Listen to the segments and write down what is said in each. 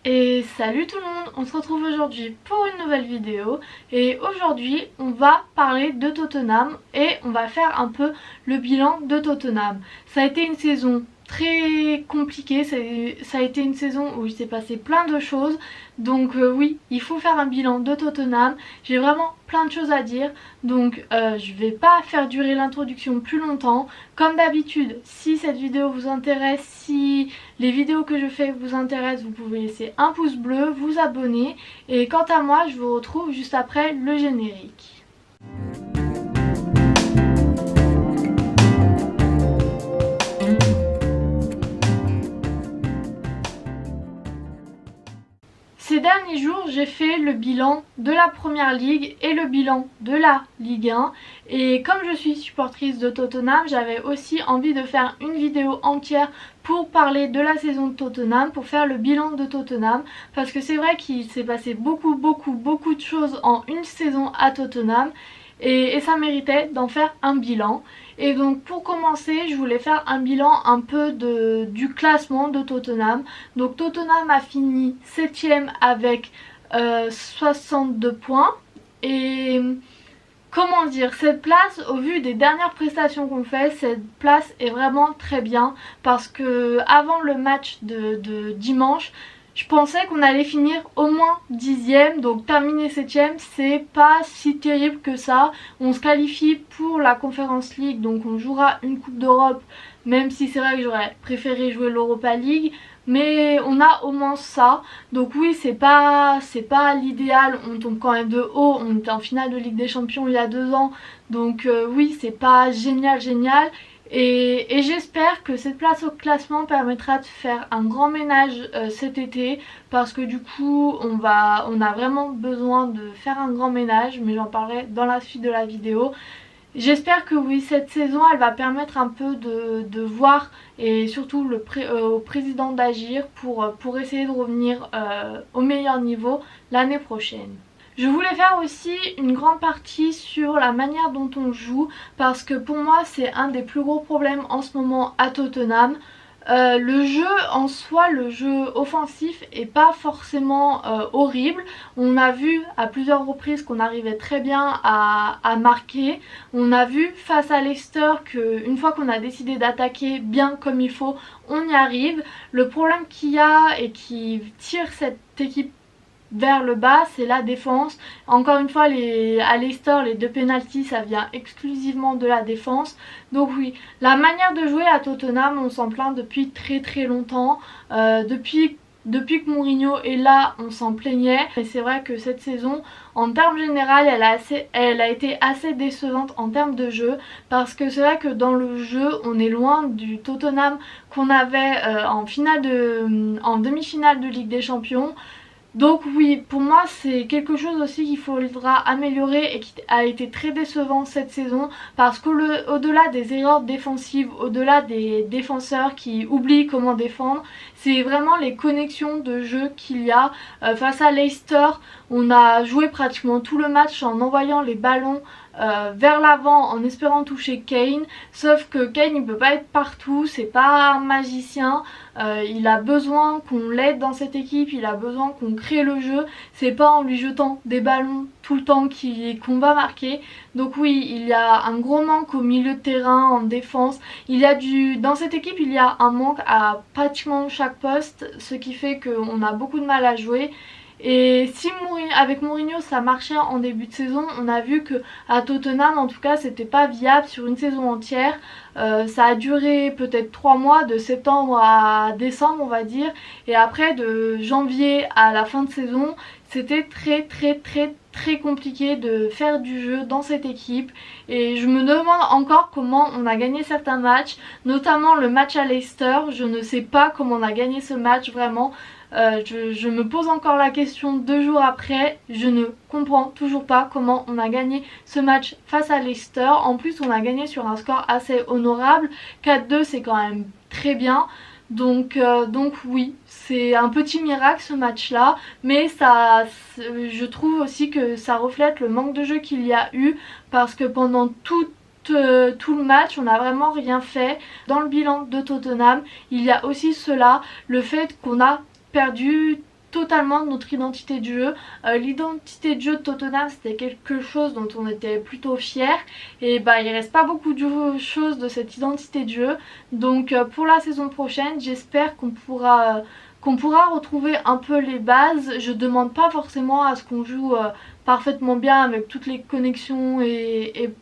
Et salut tout le monde, on se retrouve aujourd'hui pour une nouvelle vidéo et aujourd'hui on va parler de Tottenham et on va faire un peu le bilan de Tottenham. Ça a été une saison très compliquée, ça a été une saison où il s'est passé plein de choses, donc oui, il faut faire un bilan de Tottenham. J'ai vraiment plein de choses à dire, donc je vais pas faire durer l'introduction plus longtemps. Comme d'habitude, si cette vidéo vous intéresse, si les vidéos que je fais vous intéressent, vous pouvez laisser un pouce bleu, vous abonner et quant à moi, je vous retrouve juste après le générique. Ces derniers jours, j'ai fait le bilan de la Première Ligue et le bilan de la Ligue 1. Et comme je suis supportrice de Tottenham, j'avais aussi envie de faire une vidéo entière pour parler de la saison de Tottenham, pour faire le bilan de Tottenham. Parce que c'est vrai qu'il s'est passé beaucoup de choses en une saison à Tottenham. Et ça méritait d'en faire un bilan. Et donc pour commencer, je voulais faire un bilan un peu du classement de Tottenham. Donc Tottenham a fini 7ème avec 62 points. Et comment dire, cette place, au vu des dernières prestations qu'on fait, cette place est vraiment très bien. Parce que avant le match de dimanche, je pensais qu'on allait finir au moins 10ème, donc terminer 7ème, c'est pas si terrible que ça. On se qualifie pour la Conference League, donc on jouera une Coupe d'Europe, même si c'est vrai que j'aurais préféré jouer l'Europa League. Mais on a au moins ça, donc oui c'est pas l'idéal, on tombe quand même de haut, on était en finale de Ligue des Champions il y a 2 ans, donc oui c'est pas génial. Et j'espère que cette place au classement permettra de faire un grand ménage cet été, parce que du coup on a vraiment besoin de faire un grand ménage, mais j'en parlerai dans la suite de la vidéo. J'espère que oui, cette saison elle va permettre un peu de voir, et surtout au président d'agir pour essayer de revenir au meilleur niveau l'année prochaine. Je voulais faire aussi une grande partie sur la manière dont on joue, parce que pour moi c'est un des plus gros problèmes en ce moment à Tottenham. Le jeu en soi, le jeu offensif est pas forcément horrible. On a vu à plusieurs reprises qu'on arrivait très bien à marquer. On a vu face à Leicester qu'une fois qu'on a décidé d'attaquer bien comme il faut, on y arrive. Le problème qu'il y a et qui tire cette équipe vers le bas, c'est la défense. Encore une fois, à Leicester, les 2 pénaltys, ça vient exclusivement de la défense. Donc oui, la manière de jouer à Tottenham, on s'en plaint depuis très longtemps. Depuis que Mourinho est là, on s'en plaignait. Et c'est vrai que cette saison, en termes généraux, elle a été assez décevante en termes de jeu. Parce que c'est vrai que dans le jeu, on est loin du Tottenham qu'on avait en demi-finale de Ligue des Champions. Donc oui, pour moi c'est quelque chose aussi qu'il faudra améliorer et qui a été très décevant cette saison, parce qu'au-delà des erreurs défensives, au-delà des défenseurs qui oublient comment défendre, c'est vraiment les connexions de jeu qu'il y a. Face à Leicester, on a joué pratiquement tout le match en envoyant les ballons vers l'avant en espérant toucher Kane, sauf que Kane il peut pas être partout, c'est pas un magicien, il a besoin qu'on l'aide dans cette équipe, il a besoin qu'on crée le jeu, c'est pas en lui jetant des ballons tout le temps qu'on va marquer. Donc oui, il y a un gros manque au milieu de terrain, en défense, dans cette équipe il y a un manque à pratiquement chaque poste, ce qui fait qu'on a beaucoup de mal à jouer. Et si avec Mourinho ça marchait en début de saison, on a vu que à Tottenham en tout cas c'était pas viable sur une saison entière. Ça a duré peut-être 3 mois, de septembre à décembre on va dire, et après de janvier à la fin de saison c'était très compliqué de faire du jeu dans cette équipe. Et je me demande encore comment on a gagné certains matchs, notamment le match à Leicester. Je ne sais pas comment on a gagné ce match vraiment. Je me pose encore la question 2 jours après, je ne comprends toujours pas comment on a gagné ce match face à Leicester. En plus on a gagné sur un score assez honorable, 4-2 c'est quand même très bien. Donc oui, c'est un petit miracle ce match là, mais je trouve aussi que ça reflète le manque de jeu qu'il y a eu, parce que pendant tout le match on n'a vraiment rien fait. Dans le bilan de Tottenham il y a aussi cela, le fait qu'on a perdu totalement de notre identité de jeu. L'identité de jeu de Tottenham, c'était quelque chose dont on était plutôt fiers, et bah il reste pas beaucoup de choses de cette identité de jeu. Donc pour la saison prochaine, j'espère qu'on pourra retrouver un peu les bases. Je demande pas forcément à ce qu'on joue parfaitement bien avec toutes les connexions et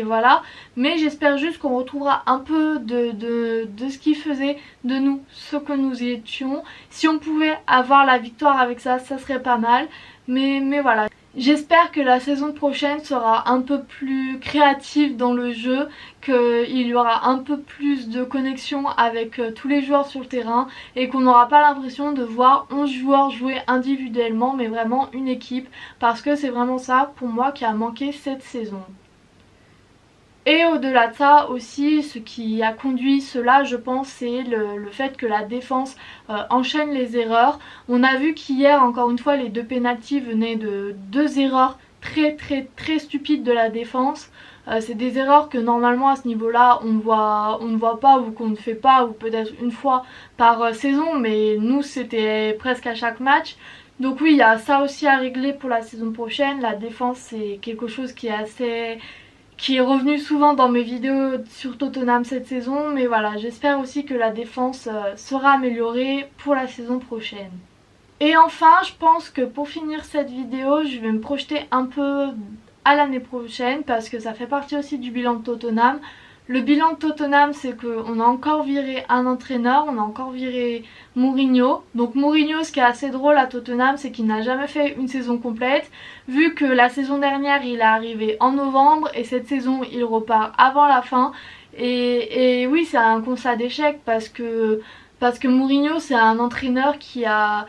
voilà, mais j'espère juste qu'on retrouvera un peu de ce qui faisait de nous ce que nous étions. Si on pouvait avoir la victoire avec ça, ça serait pas mal, mais voilà. J'espère que la saison prochaine sera un peu plus créative dans le jeu, qu'il y aura un peu plus de connexion avec tous les joueurs sur le terrain et qu'on n'aura pas l'impression de voir 11 joueurs jouer individuellement mais vraiment une équipe, parce que c'est vraiment ça pour moi qui a manqué cette saison. Et au-delà de ça aussi, ce qui a conduit cela, je pense, c'est le fait que la défense enchaîne les erreurs. On a vu qu'hier, encore une fois, les deux pénaltys venaient de deux erreurs très stupides de la défense. C'est des erreurs que normalement à ce niveau-là on ne voit pas ou qu'on ne fait pas, ou peut-être une fois par saison, mais nous c'était presque à chaque match. Donc oui, il y a ça aussi à régler pour la saison prochaine. La défense, c'est quelque chose qui est revenu souvent dans mes vidéos sur Tottenham cette saison, mais voilà, j'espère aussi que la défense sera améliorée pour la saison prochaine. Et enfin, je pense que pour finir cette vidéo, je vais me projeter un peu à l'année prochaine, parce que ça fait partie aussi du bilan de Tottenham. Le bilan de Tottenham, c'est qu'on a encore viré un entraîneur, on a encore viré Mourinho. Donc Mourinho, ce qui est assez drôle à Tottenham, c'est qu'il n'a jamais fait une saison complète, vu que la saison dernière il est arrivé en novembre et cette saison il repart avant la fin. Et oui, c'est un constat d'échec, parce que Mourinho, c'est un entraîneur qui a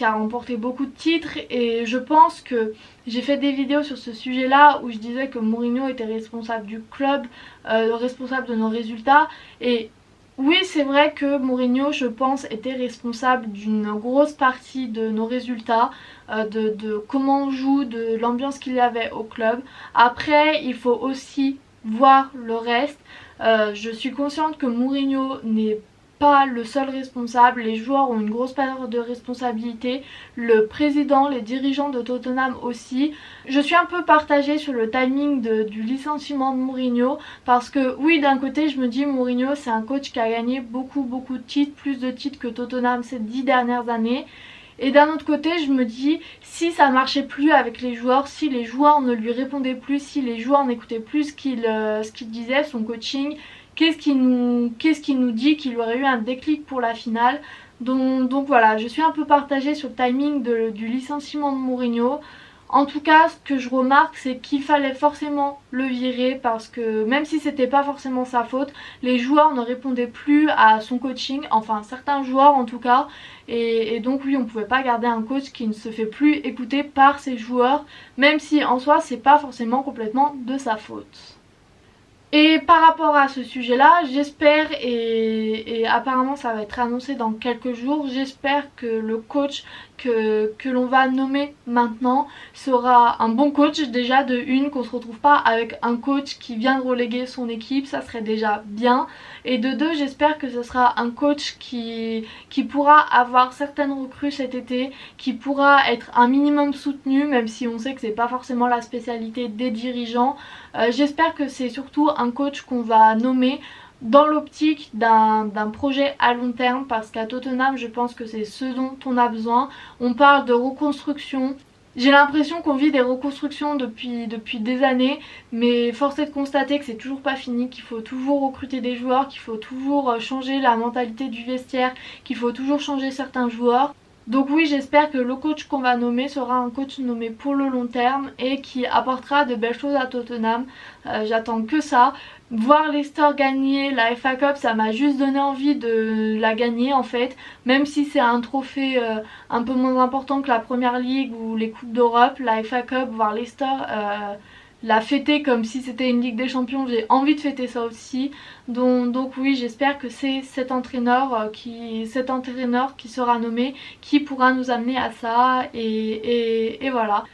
remporté beaucoup de titres, et je pense que j'ai fait des vidéos sur ce sujet là où je disais que Mourinho était responsable du club, responsable de nos résultats. Et oui, c'est vrai que Mourinho, je pense, était responsable d'une grosse partie de nos résultats, de comment on joue, de l'ambiance qu'il y avait au club. Après, il faut aussi voir le reste. Je suis consciente que Mourinho n'est pas le seul responsable, les joueurs ont une grosse part de responsabilité, le président, les dirigeants de Tottenham aussi. Je suis un peu partagée sur le timing du licenciement de Mourinho, parce que oui, d'un côté je me dis Mourinho c'est un coach qui a gagné beaucoup de titres, plus de titres que Tottenham ces 10 dernières années. Et d'un autre côté, je me dis, si ça marchait plus avec les joueurs, si les joueurs ne lui répondaient plus, si les joueurs n'écoutaient plus ce qu'il disait, son coaching, qu'est-ce qui nous dit qu'il y aurait eu un déclic pour la finale. Donc voilà, je suis un peu partagée sur le timing du licenciement de Mourinho. En tout cas, ce que je remarque, c'est qu'il fallait forcément le virer, parce que même si c'était pas forcément sa faute, les joueurs ne répondaient plus à son coaching, enfin certains joueurs en tout cas, et donc oui, on pouvait pas garder un coach qui ne se fait plus écouter par ses joueurs, même si en soi c'est pas forcément complètement de sa faute. Et par rapport à ce sujet là, j'espère, et apparemment ça va être annoncé dans quelques jours, j'espère que le coach que l'on va nommer maintenant sera un bon coach. Déjà de une, qu'on se retrouve pas avec un coach qui vient de reléguer son équipe, ça serait déjà bien. Et de deux, j'espère que ce sera un coach qui pourra avoir certaines recrues cet été, qui pourra être un minimum soutenu, même si on sait que c'est pas forcément la spécialité des dirigeants. J'espère que c'est surtout un coach qu'on va nommer dans l'optique d'un projet à long terme, parce qu'à Tottenham je pense que c'est ce dont on a besoin. On parle de reconstruction. J'ai l'impression qu'on vit des reconstructions depuis des années, mais force est de constater que c'est toujours pas fini, qu'il faut toujours recruter des joueurs, qu'il faut toujours changer la mentalité du vestiaire, qu'il faut toujours changer certains joueurs. Donc oui, j'espère que le coach qu'on va nommer sera un coach nommé pour le long terme et qui apportera de belles choses à Tottenham. J'attends que ça. Voir Leicester gagner la FA Cup, ça m'a juste donné envie de la gagner en fait. Même si c'est un trophée un peu moins important que la Première Ligue ou les Coupes d'Europe, la FA Cup, voir Leicester la fêter comme si c'était une Ligue des Champions, j'ai envie de fêter ça aussi. Donc oui, j'espère que c'est cet entraîneur qui sera nommé qui pourra nous amener à ça, et voilà.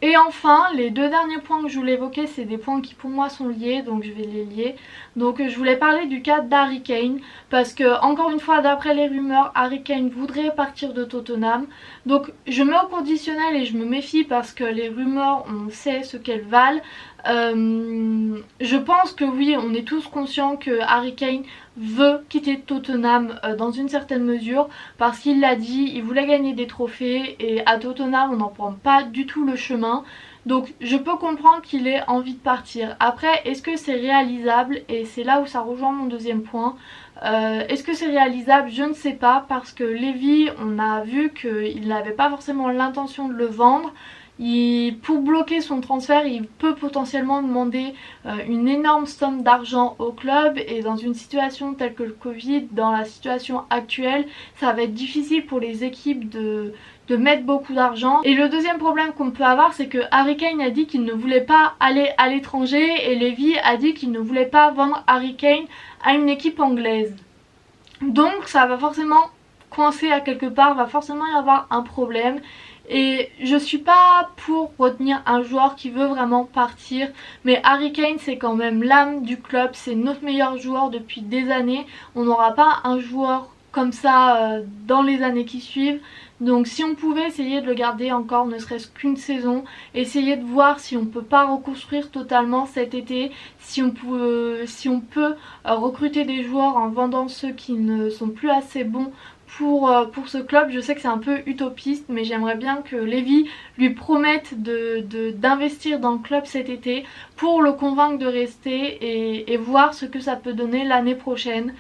Et enfin, les deux derniers points que je voulais évoquer, c'est des points qui pour moi sont liés, donc je vais les lier. Donc je voulais parler du cas d'Harry Kane, parce que encore une fois, d'après les rumeurs, Harry Kane voudrait partir de Tottenham. Donc je mets au conditionnel et je me méfie parce que les rumeurs, on sait ce qu'elles valent. Je pense que oui, on est tous conscients que Harry Kane veut quitter Tottenham dans une certaine mesure, parce qu'il l'a dit, il voulait gagner des trophées et à Tottenham on n'en prend pas du tout le chemin. Donc je peux comprendre qu'il ait envie de partir. Après, est-ce que c'est réalisable? Et c'est là où ça rejoint mon deuxième point. Est-ce que c'est réalisable? Je ne sais pas, parce que Levy, on a vu qu'il n'avait pas forcément l'intention de le vendre. Pour bloquer son transfert, il peut potentiellement demander une énorme somme d'argent au club, et dans une situation telle que le Covid, dans la situation actuelle, ça va être difficile pour les équipes de mettre beaucoup d'argent. Et le deuxième problème qu'on peut avoir, c'est que Harry Kane a dit qu'il ne voulait pas aller à l'étranger, et Levy a dit qu'il ne voulait pas vendre Harry Kane à une équipe anglaise. Donc ça va forcément coincer à quelque part, va forcément y avoir un problème. Et je suis pas pour retenir un joueur qui veut vraiment partir, mais Harry Kane c'est quand même l'âme du club, c'est notre meilleur joueur depuis des années. On n'aura pas un joueur comme ça dans les années qui suivent. Donc si on pouvait essayer de le garder encore ne serait-ce qu'une saison, essayer de voir si on peut pas reconstruire totalement cet été, si on peut recruter des joueurs en vendant ceux qui ne sont plus assez bons pour ce club. Je sais que c'est un peu utopiste, mais j'aimerais bien que Levy lui promette d'investir dans le club cet été pour le convaincre de rester et voir ce que ça peut donner l'année prochaine.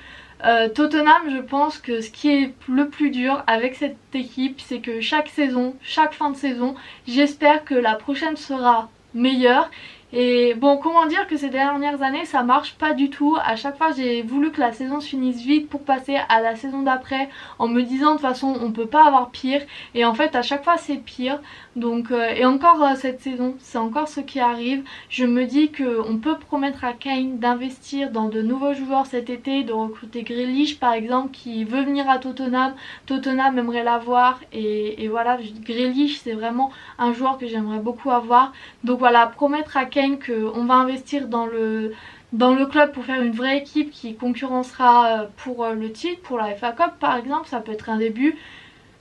Tottenham, je pense que ce qui est le plus dur avec cette équipe, c'est que chaque saison, chaque fin de saison, j'espère que la prochaine sera meilleure. Et bon, comment dire que ces dernières années ça marche pas du tout. À chaque fois j'ai voulu que la saison se finisse vite pour passer à la saison d'après, en me disant de toute façon on peut pas avoir pire, et en fait à chaque fois c'est pire. Donc et encore cette saison c'est encore ce qui arrive. Je me dis qu'on peut promettre à Kane d'investir dans de nouveaux joueurs cet été, de recruter Grealish par exemple qui veut venir à Tottenham. Tottenham aimerait l'avoir, et voilà, Grealish c'est vraiment un joueur que j'aimerais beaucoup avoir. Donc voilà, promettre à Kane qu'on va investir dans le club pour faire une vraie équipe qui concurrencera pour le titre, pour la FA Cup par exemple, ça peut être un début.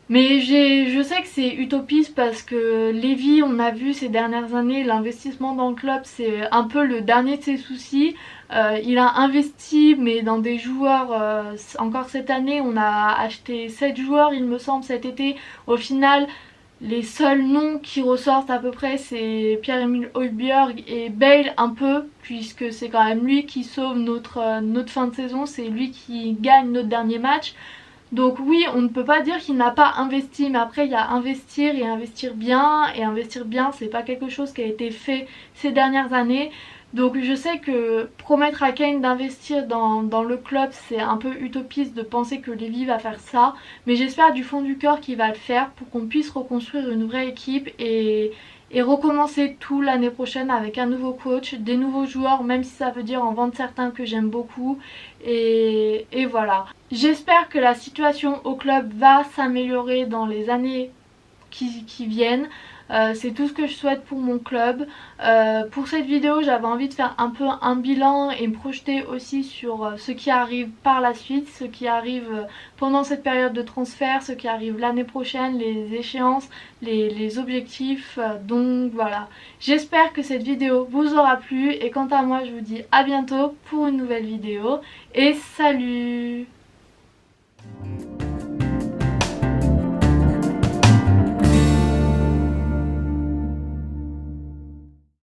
Mais je sais que c'est utopiste parce que Levy, on a vu ces dernières années, l'investissement dans le club c'est un peu le dernier de ses soucis. Il a investi mais dans des joueurs, encore cette année on a acheté 7 joueurs il me semble cet été. Au final les seuls noms qui ressortent à peu près c'est Pierre-Emile Højbjerg et Bale un peu, puisque c'est quand même lui qui sauve notre fin de saison, c'est lui qui gagne notre dernier match. Donc oui, on ne peut pas dire qu'il n'a pas investi, mais après il y a investir et investir bien c'est pas quelque chose qui a été fait ces dernières années. Donc je sais que promettre à Kane d'investir dans le club c'est un peu utopiste de penser que Levy va faire ça, mais j'espère du fond du cœur qu'il va le faire pour qu'on puisse reconstruire une vraie équipe et recommencer tout l'année prochaine avec un nouveau coach, des nouveaux joueurs, même si ça veut dire en vendre certains que j'aime beaucoup, et voilà. J'espère que la situation au club va s'améliorer dans les années qui viennent. C'est tout ce que je souhaite pour mon club. Pour cette vidéo j'avais envie de faire un peu un bilan et me projeter aussi sur ce qui arrive par la suite, ce qui arrive pendant cette période de transfert, ce qui arrive l'année prochaine, les échéances, les objectifs. Donc voilà, j'espère que cette vidéo vous aura plu, et quant à moi je vous dis à bientôt pour une nouvelle vidéo et salut.